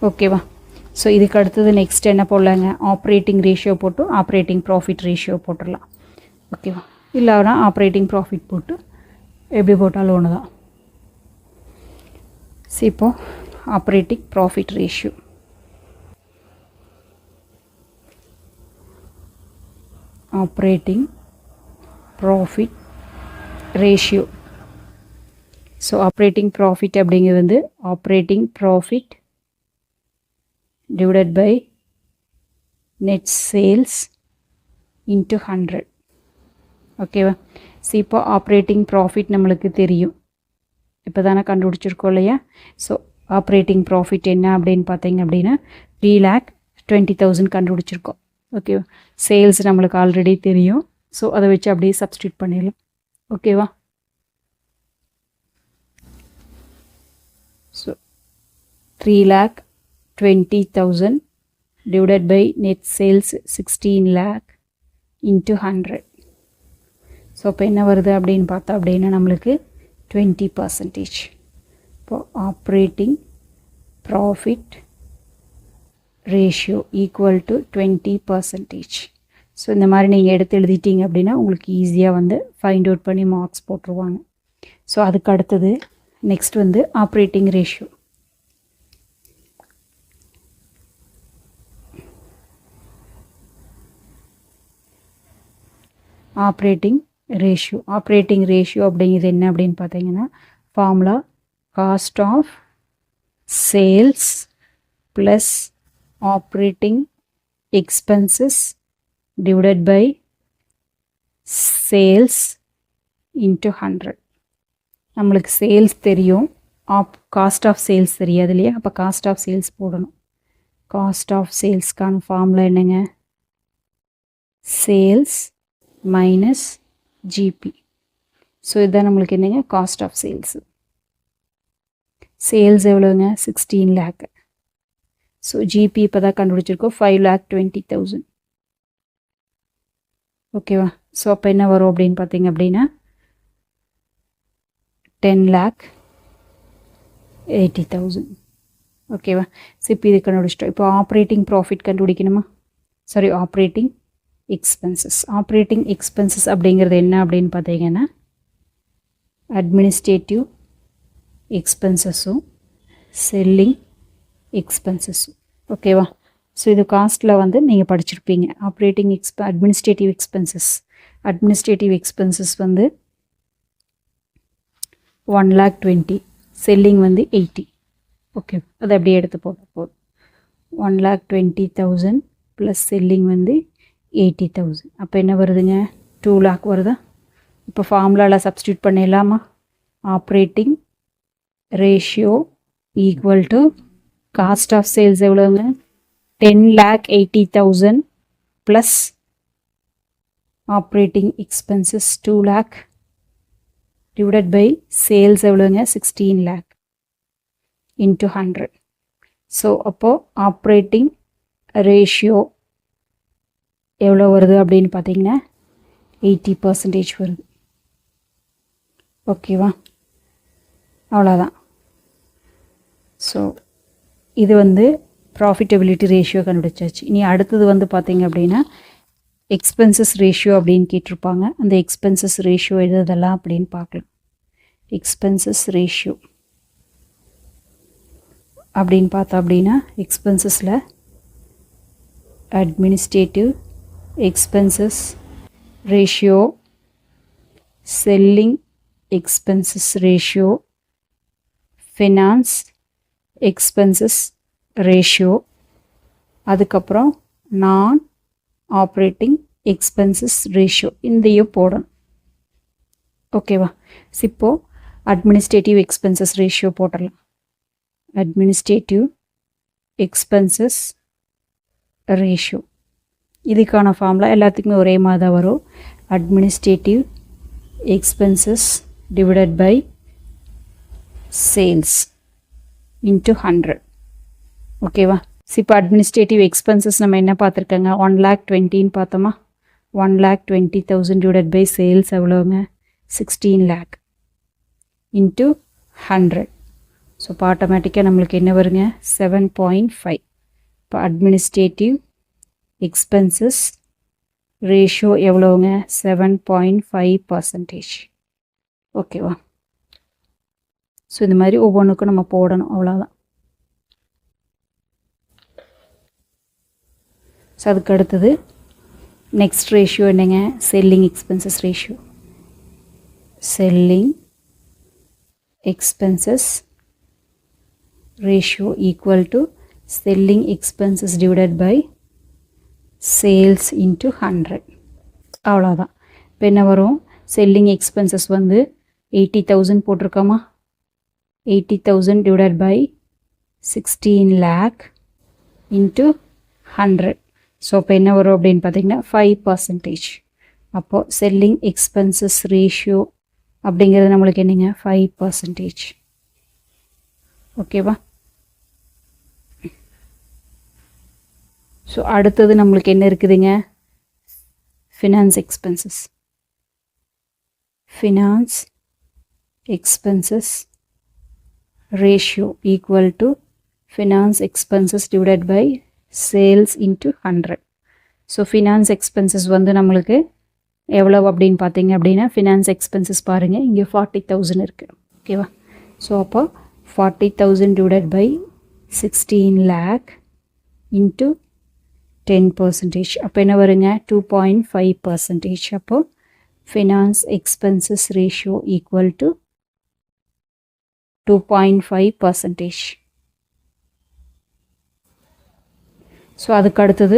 ஓகேவா? ஸோ இதுக்கு அடுத்தது நெக்ஸ்ட் என்ன போடலாங்க, ஆப்ரேட்டிங் ரேஷியோ போட்டு ஆப்ரேட்டிங் ப்ராஃபிட் ரேஷியோ போட்டுடலாம். ஓகேவா? இல்லைனா ஆப்ரேட்டிங் ப்ராஃபிட் போட்டு எப்படி போட்டாலும் ஒன்று தான். ஸோ இப்போது operating profit ratio, operating profit ratio. So operating profit அப்படிங்கிறது வந்து operating profit divided by net sales into 100. ஓகேவா? ஸோ இப்போ ஆப்ரேட்டிங் ப்ராஃபிட் நம்மளுக்கு தெரியும், இப்போ தானே கண்டுபிடிச்சிருக்கோம் இல்லையா? ஸோ ஆப்ரேட்டிங் ப்ராஃபிட் என்ன அப்படின்னு பார்த்தீங்க அப்படின்னா 3,20,000 கண்டுபிடிச்சிருக்கோம். ஓகேவா? சேல்ஸ் நம்மளுக்கு ஆல்ரெடி தெரியும், ஸோ அதை வச்சு அப்படியே சப்ஸ்டியூட் பண்ணிடலாம். ஓகேவா? So 3,20,000 divided by net sales 16 lakh into 100. So இப்போ என்ன வருது அப்படின்னு பார்த்தா அப்படின்னா நம்மளுக்கு 20%. இப்போ operating profit ratio equal to 20%. So இந்த மாதிரி நீங்கள் எடுத்து எழுதிட்டீங்க அப்படின்னா உங்களுக்கு ஈஸியாக வந்து ஃபைண்ட் அவுட் பண்ணி மார்க்ஸ் போட்டுருவாங்க. ஸோ அதுக்கு அடுத்தது நெக்ஸ்ட் வந்து ஆப்ரேட்டிங் ரேஷியோ. ஆப்ரேட்டிங் ரேஷியோ அப்படிங்கிறது என்ன அப்படின்னு பார்த்தீங்கன்னா formula cost of sales plus operating expenses divided by sales into 100. நம்மளுக்கு சேல்ஸ் தெரியும், காஸ்ட் ஆஃப் சேல்ஸ் தெரியாது இல்லையா? அப்போ காஸ்ட் ஆஃப் சேல்ஸ் போடணும். காஸ்ட் ஆஃப் சேல்ஸ்க்கான ஃபார்முலா என்னங்க, சேல்ஸ் மைனஸ் ஜிபி. ஸோ இதுதான் நம்மளுக்கு என்னங்க காஸ்ட் ஆஃப் சேல்ஸு. சேல்ஸ் எவ்வளோங்க, 16 lakh. ஸோ ஜிபி இப்போ தான் கண்டுபிடிச்சிருக்கோம், 5,20,000. ஓகேவா? ஸோ அப்போ என்ன வரும் அப்படின்னு பார்த்தீங்க அப்படின்னா 10,80,000. ஓகேவா? ஸோ இப்போ இது கண்டுபிடிச்சிட்டோம். இப்போ ஆப்ரேட்டிங் ப்ராஃபிட் கண்டுபிடிக்கணுமா, சாரி ஆப்ரேட்டிங் எக்ஸ்பென்சஸ் அப்படிங்கிறது என்ன அப்படின்னு பார்த்தீங்கன்னா அட்மினிஸ்ட்ரேட்டிவ் எக்ஸ்பென்சஸும் செல்லிங் எக்ஸ்பென்சஸும். ஓகேவா? ஸோ இது காஸ்ட்டில் வந்து நீங்கள் படிச்சிருப்பீங்க. ஆப்ரேட்டிங் அட்மினிஸ்ட்ரேட்டிவ் எக்ஸ்பென்சஸ் வந்து 1,20,000, செல்லிங் வந்து 80. ஓகே, அதை அப்படியே எடுத்து போட்டால் போதும். 1,20,000 ப்ளஸ் செல்லிங் வந்து 80,000. அப்போ என்ன வருதுங்க, 2 lakh வருதா? இப்போ ஃபார்முலாவில் சப்ஸ்டியூட் பண்ணிடலாமா? Operating ratio equal to cost of sales எவ்வளோங்க, 10,80,000 plus operating expenses 2 lakh divided by sales எவ்வளோங்க, 16 lakh இன்ட்டு 100. ஸோ அப்போது ஆப்ரேட்டிங் ரேஷியோ எவ்வளோ வருது அப்படின்னு பார்த்தீங்கன்னா 80% வருது. ஓகேவா? அவ்வளோதான். ஸோ இது வந்து ப்ராஃபிட்டபிலிட்டி ரேஷியோ கண்டுபிடிச்சாச்சு. இனி அடுத்தது வந்து பார்த்தீங்க அப்படின்னா எக்ஸ்பென்சஸ் ரேஷியோ அப்படின்னு கேட்டிருப்பாங்க. அந்த எக்ஸ்பென்சஸ் ரேஷியோ எதெல்லாம் அப்படின்னு பார்க்கலாம். எக்ஸ்பென்சஸ் ரேஷியோ அப்படின்னு பார்த்தா அப்படின்னா எக்ஸ்பென்சஸில் administrative expenses ratio, selling expenses ratio, finance expenses ratio, அதுக்கப்புறம் நான் ஆப்ரேட்டிங் எக்ஸ்பென்சஸ் ரேஷியோ இதையும் போடணும். ஓகேவா? இப்போ அட்மினிஸ்ட்ரேட்டிவ் எக்ஸ்பென்சஸ் ரேஷியோ போட்டுடலாம். அட்மினிஸ்ட்ரேட்டிவ் எக்ஸ்பென்சஸ் ரேஷியோ இதுக்கான ஃபார்முலா எல்லாத்துக்குமே ஒரே மாதிரி தான் வரும். Administrative expenses divided by sales into 100. ஓகேவா? இப்போ அட்மினிஸ்ட்ரேட்டிவ் எக்ஸ்பென்சஸ் நம்ம என்ன பார்த்துருக்கோங்க, 1,20,000 பார்த்தோமா? 1,20,000 டிவைடட் பை சேல்ஸ் எவ்வளோங்க, 16 lakh இன்ட்டு 100. ஸோ இப்போ ஆட்டோமேட்டிக்காக நம்மளுக்கு என்ன வருங்க 7.5. இப்போ அட்மினிஸ்ட்ரேட்டிவ் எக்ஸ்பென்சஸ் ரேஷியோ எவ்வளோங்க 7.5%. ஓகேவா? ஸோ இந்த மாதிரி ஒவ்வொன்றுக்கும் நம்ம போடணும், அவ்வளோதான். ஸோ அதுக்கு அடுத்தது நெக்ஸ்ட் ரேஷியோ என்னங்க, selling expenses ratio. Selling expenses ratio equal to selling expenses divided by sales into 100. அவ்வளோதான். இப்போ என்ன வரும், செல்லிங் எக்ஸ்பென்சஸ் வந்து 80,000 போட்டிருக்கோமா, 80,000 divided by 16 lakh into 100. So இப்போ என்ன வரும் அப்படின்னு பார்த்தீங்கன்னா 5%. அப்போது செல்லிங் எக்ஸ்பென்சஸ் ரேஷியோ அப்படிங்கிறது நம்மளுக்கு என்னங்க 5%. ஓகேவா? ஸோ அடுத்தது நம்மளுக்கு என்ன இருக்குதுங்க, finance expenses. Finance expenses ratio equal to finance expenses divided by sales into 100. So finance expenses வந்து நம்மளுக்கு எவ்வளோ அப்படின்னு பார்த்தீங்க அப்படின்னா, ஃபினான்ஸ் எக்ஸ்பென்சஸ் பாருங்கள் இங்கே 40,000 இருக்குது. ஓகேவா? ஸோ அப்போ 40,000 divided by 16 lakh into 10%. அப்போ என்ன வருங்க 2.5%. அப்போது finance expenses ratio equal to 2.5%. So அதுக்கு அடுத்தது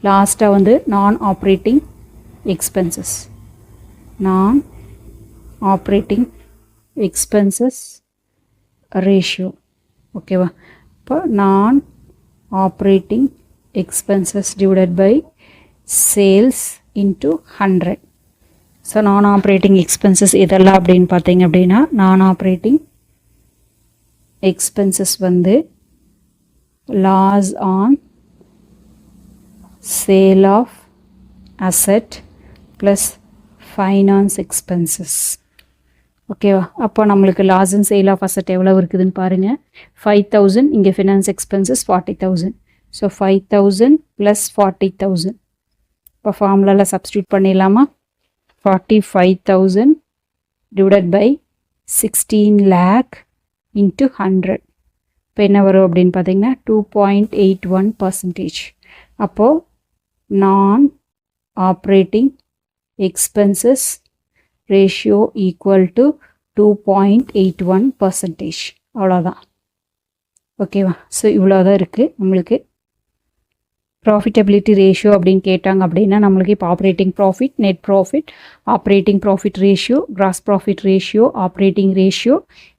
லாஸ்ட்டாக வந்து நான் ஆப்ரேட்டிங் எக்ஸ்பென்சஸ். நான் ஆப்ரேட்டிங் எக்ஸ்பென்சஸ் ரேஷியோ. ஓகேவா? இப்போ நான் operating expenses divided by sales into 100. So நான் ஆப்ரேட்டிங் எக்ஸ்பென்சஸ் இதெல்லாம் அப்படின்னு பார்த்தீங்க அப்படின்னா, நான் ஆப்ரேட்டிங் எக்ஸ்பென்சஸ் வந்து loss on sale of asset plus finance expenses. ஓகேவா? அப்போ நம்மளுக்கு loss and sale of asset எவ்வளோ இருக்குதுன்னு பாருங்கள். 5,000, இங்கே ஃபினான்ஸ் எக்ஸ்பென்சஸ் 40,000. So 5,000 plus 40,000. இப்போ ஃபார்முலாவில் சப்ஸ்டியூட் பண்ணிடலாமா? 45,000 டிவைடட் பை 16 lakh into 100. இப்போ என்ன வரும் அப்படின்னு பார்த்தீங்கன்னா 2.81%. அப்போது நான் operating expenses ratio equal to 2.81%. அவ்வளோதான். ஓகேவா? ஸோ இவ்வளோ தான் இருக்குது நம்மளுக்கு. ப்ராஃபிட்டபிலிட்டி ரேஷியோ அப்படின்னு கேட்டாங்க அப்படின்னா, நம்மளுக்கு இப்போ operating profit, net profit, operating profit ratio, gross profit ratio, operating ratio,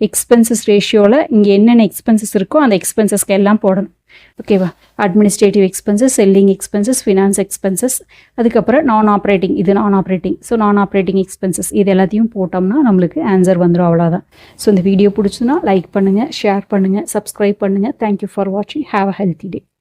expenses ரேஷியோவில் இங்கே என்னென்ன எக்ஸ்பென்சஸ் இருக்கோ அந்த எக்ஸ்பென்சஸ்க்கு எல்லாம் போடணும். ஓகேவா? Administrative expenses, selling expenses, finance expenses, அதுக்கப்புறம் நான் ஆப்ரேட்டிங், இது நான் ஆப்ரேட்டிங். ஸோ நான் ஆப்ரேட்டிங் எக்ஸ்பென்சஸ் இது எல்லாத்தையும் போட்டோம்னா நம்மளுக்கு ஆன்சர் வந்துடும். அவ்வளோதான். ஸோ இந்த வீடியோ பிடிச்சுன்னா லைக் பண்ணுங்கள், ஷேர் பண்ணுங்கள், சப்ஸ்கிரைப் பண்ணுங்கள். தேங்க்யூ ஃபார் வாட்சிங். Have a healthy day.